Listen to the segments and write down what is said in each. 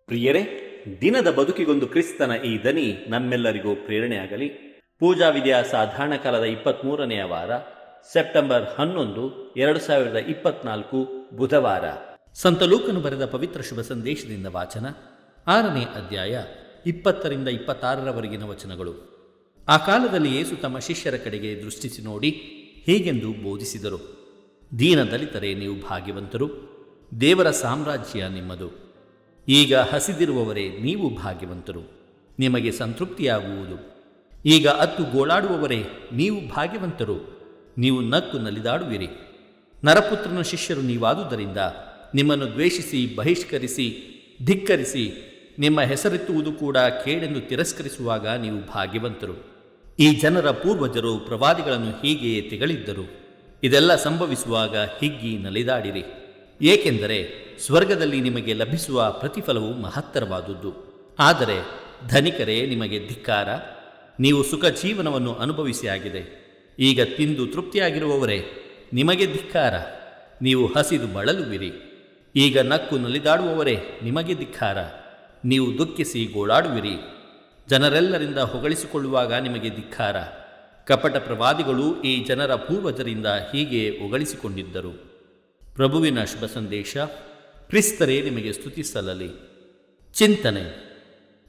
ಪ್ರಿಯರೇ, ದಿನದ ಬದುಕಿಗೊಂದು ಕ್ರಿಸ್ತನ ಈ ದನಿ ನಮ್ಮೆಲ್ಲರಿಗೂ ಪ್ರೇರಣೆಯಾಗಲಿ. ಪೂಜಾ ವಿಧಿಯ ಸಾಧಾರಣ ಕಾಲದ 23ನೆಯ ವಾರ, ಸೆಪ್ಟೆಂಬರ್ 11, 2024 ಬುಧವಾರ. ಸಂತ ಲೂಕನು ಬರೆದ ಪವಿತ್ರ ಶುಭ ಸಂದೇಶದಿಂದ ವಾಚನ. 6ನೇ ಅಧ್ಯಾಯ 20ರಿಂದ 26ರವರೆಗಿನ ವಚನಗಳು. ಆ ಕಾಲದಲ್ಲಿ ಯೇಸು ತಮ್ಮ ಶಿಷ್ಯರ ಕಡೆಗೆ ದೃಷ್ಟಿಸಿ ನೋಡಿ ಹೀಗೆಂದು ಬೋಧಿಸಿದರು. ದೀನ ದಲಿತರೇ, ನೀವು ಭಾಗ್ಯವಂತರು, ದೇವರ ಸಾಮ್ರಾಜ್ಯ ನಿಮ್ಮದು. ಈಗ ಹಸಿದಿರುವವರೇ, ನೀವು ಭಾಗ್ಯವಂತರು, ನಿಮಗೆ ಸಂತೃಪ್ತಿಯಾಗುವುದು. ಈಗ ಅತ್ತು ಗೋಳಾಡುವವರೇ, ನೀವು ಭಾಗ್ಯವಂತರು, ನೀವು ನಕ್ಕು ನಲಿದಾಡುವಿರಿ. ನರಪುತ್ರನ ಶಿಷ್ಯರು ನೀವಾದುದರಿಂದ ನಿಮ್ಮನ್ನು ದ್ವೇಷಿಸಿ, ಬಹಿಷ್ಕರಿಸಿ, ಧಿಕ್ಕರಿಸಿ, ನಿಮ್ಮ ಹೆಸರೆತ್ತುವುದು ಕೂಡ ಕೇಡೆಂದು ತಿರಸ್ಕರಿಸುವಾಗ ನೀವು ಭಾಗ್ಯವಂತರು. ಈ ಜನರ ಪೂರ್ವಜರು ಪ್ರವಾದಿಗಳನ್ನು ಹೀಗೆಯೇ ತೆಗಳಿದ್ದರು. ಇದೆಲ್ಲ ಸಂಭವಿಸುವಾಗ ಹಿಗ್ಗಿ ನಲಿದಾಡಿರಿ, ಏಕೆಂದರೆ ಸ್ವರ್ಗದಲ್ಲಿ ನಿಮಗೆ ಲಭಿಸುವ ಪ್ರತಿಫಲವು ಮಹತ್ತರವಾದುದು. ಆದರೆ ಧನಿಕರೇ, ನಿಮಗೆ ಧಿಕ್ಕಾರ, ನೀವು ಸುಖ ಜೀವನವನ್ನು ಅನುಭವಿಸಿ ಆಗಿದೆ. ಈಗ ತಿಂದು ತೃಪ್ತಿಯಾಗಿರುವವರೇ, ನಿಮಗೆ ಧಿಕ್ಕಾರ, ನೀವು ಹಸಿದು ಬಳಲುವಿರಿ. ಈಗ ನಕ್ಕು ನಲಿದಾಡುವವರೇ, ನಿಮಗೆ ಧಿಕ್ಕಾರ, ನೀವು ದುಃಖಿಸಿ ಗೋಳಾಡುವಿರಿ. ಜನರೆಲ್ಲರಿಂದ ಹೊಗಳಿಸಿಕೊಳ್ಳುವಾಗ ನಿಮಗೆ ಧಿಕ್ಕಾರ. ಕಪಟ ಪ್ರವಾದಿಗಳು ಈ ಜನರ ಪೂರ್ವಜರಿಂದ ಹೀಗೆ ಹೊಗಳಿಸಿಕೊಂಡಿದ್ದರು. ಪ್ರಭುವಿನ ಶುಭ ಸಂದೇಶ. ಕ್ರಿಸ್ತರೇ, ನಿಮಗೆ ಸ್ತುತಿ ಸಲ್ಲಲಿ. ಚಿಂತನೆ.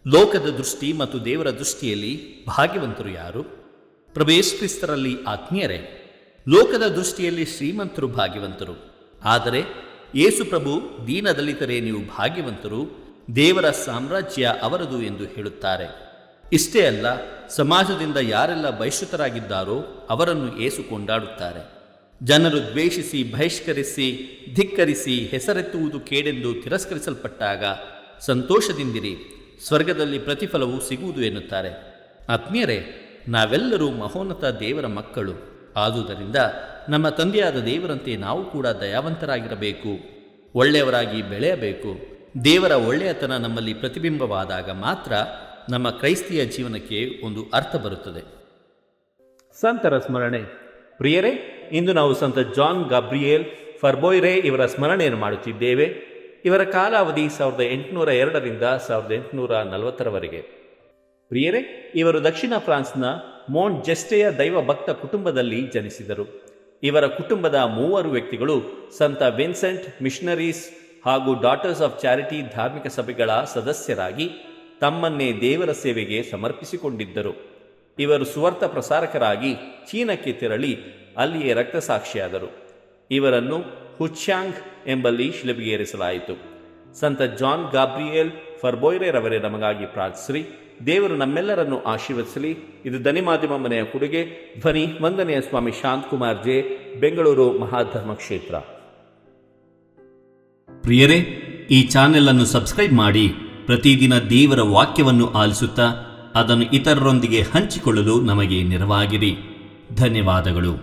ಲೋಕದ ದೃಷ್ಟಿ ಮತ್ತು ದೇವರ ದೃಷ್ಟಿಯಲ್ಲಿ ಭಾಗ್ಯವಂತರು ಯಾರು? ಪ್ರಭು ಯೇಸು ಕ್ರಿಸ್ತರಲ್ಲಿ ಆತ್ಮೀಯರೇ, ಲೋಕದ ದೃಷ್ಟಿಯಲ್ಲಿ ಶ್ರೀಮಂತರು ಭಾಗ್ಯವಂತರು. ಆದರೆ ಯೇಸು ಪ್ರಭು ದೀನದಲಿತರೇ, ನೀವು ಭಾಗ್ಯವಂತರು, ದೇವರ ಸಾಮ್ರಾಜ್ಯ ಅವರದು ಎಂದು ಹೇಳುತ್ತಾರೆ. ಇಷ್ಟೇ ಅಲ್ಲ, ಸಮಾಜದಿಂದ ಯಾರೆಲ್ಲ ಬಹಿಷ್ಕೃತರಾಗಿದ್ದಾರೋ ಅವರನ್ನು ಯೇಸು ಕೊಂಡಾಡುತ್ತಾರೆ. ಜನರು ದ್ವೇಷಿಸಿ, ಬಹಿಷ್ಕರಿಸಿ, ಧಿಕ್ಕರಿಸಿ, ಹೆಸರೆತ್ತುವುದು ಕೇಡೆಂದು ತಿರಸ್ಕರಿಸಲ್ಪಟ್ಟಾಗ ಸಂತೋಷದಿಂದಿರಿ, ಸ್ವರ್ಗದಲ್ಲಿ ಪ್ರತಿಫಲವು ಸಿಗುವುದು ಎನ್ನುತ್ತಾರೆ. ಆತ್ಮೀಯರೇ, ನಾವೆಲ್ಲರೂ ಮಹೋನ್ನತ ದೇವರ ಮಕ್ಕಳು. ಆದುದರಿಂದ ನಮ್ಮ ತಂದೆಯಾದ ದೇವರಂತೆ ನಾವು ಕೂಡ ದಯಾವಂತರಾಗಿರಬೇಕು, ಒಳ್ಳೆಯವರಾಗಿ ಬೆಳೆಯಬೇಕು. ದೇವರ ಒಳ್ಳೆಯತನ ನಮ್ಮಲ್ಲಿ ಪ್ರತಿಬಿಂಬವಾದಾಗ ಮಾತ್ರ ನಮ್ಮ ಕ್ರೈಸ್ತಿಯ ಜೀವನಕ್ಕೆ ಒಂದು ಅರ್ಥ ಬರುತ್ತದೆ. ಸಂತರ ಸ್ಮರಣೆ. ಪ್ರಿಯರೇ, ಇಂದು ನಾವು ಸಂತ ಜಾನ್ ಗಾಬ್ರಿಯೇಲ್ ಫರ್ಬೋಯ್ರೆ ಇವರ ಸ್ಮರಣೆಯನ್ನು ಮಾಡುತ್ತಿದ್ದೇವೆ. ಇವರ ಕಾಲಾವಧಿ 1802ರಿಂದ 1840ರವರೆಗೆ. ಪ್ರಿಯರೇ, ಇವರು ದಕ್ಷಿಣ ಫ್ರಾನ್ಸ್ನ ಮೋಂಟ್ ಜೆಸ್ಟೆಯ ದೈವ ಭಕ್ತ ಕುಟುಂಬದಲ್ಲಿ ಜನಿಸಿದರು. ಇವರ ಕುಟುಂಬದ 3 ವ್ಯಕ್ತಿಗಳು ಸಂತ ವಿನ್ಸೆಂಟ್ ಮಿಷನರೀಸ್ ಹಾಗೂ ಡಾಟರ್ಸ್ ಆಫ್ ಚಾರಿಟಿ ಧಾರ್ಮಿಕ ಸಭೆಗಳ ಸದಸ್ಯರಾಗಿ ತಮ್ಮನ್ನೇ ದೇವರ ಸೇವೆಗೆ ಸಮರ್ಪಿಸಿಕೊಂಡಿದ್ದರು. ಇವರು ಸುವಾರ್ಥ ಪ್ರಸಾರಕರಾಗಿ ಚೀನಕ್ಕೆ ತೆರಳಿ ಅಲ್ಲಿಯೇ ರಕ್ತಸಾಕ್ಷಿಯಾದರು. ಇವರನ್ನು ಹುಚ್ಯಾಂಗ್ ಎಂಬಲ್ಲಿ ಶಿಲುಬೆಗೇರಿಸಲಾಯಿತು. ಸಂತ ಜಾನ್ ಗಾಬ್ರಿಯೇಲ್ ಫರ್ಬೋಯ್ರೆರವರೇ, ನಮಗಾಗಿ ಪ್ರಾರ್ಥಿಸಿರಿ. ದೇವರು ನಮ್ಮೆಲ್ಲರನ್ನು ಆಶೀರ್ವದಿಸಲಿ. ಇದು ದನಿ ಮಾಧ್ಯಮ ಮನೆಯ ಕೊಡುಗೆ. ಧ್ವನಿ ವಂದನೆಯ ಸ್ವಾಮಿ ಶಾಂತಕುಮಾರ್ ಜೆ, ಬೆಂಗಳೂರು ಮಹಾಧರ್ಮ ಕ್ಷೇತ್ರ. ಪ್ರಿಯರೇ, ಈ ಚಾನೆಲ್ ಅನ್ನು ಸಬ್ಸ್ಕ್ರೈಬ್ ಮಾಡಿ ಪ್ರತಿದಿನ ದೇವರ ವಾಕ್ಯವನ್ನು ಆಲಿಸುತ್ತಾ ಅದನ್ನು ಇತರರೊಂದಿಗೆ ಹಂಚಿಕೊಳ್ಳಲು ನಮಗೆ ನೆರವಾಗಿರಿ. ಧನ್ಯವಾದಗಳು.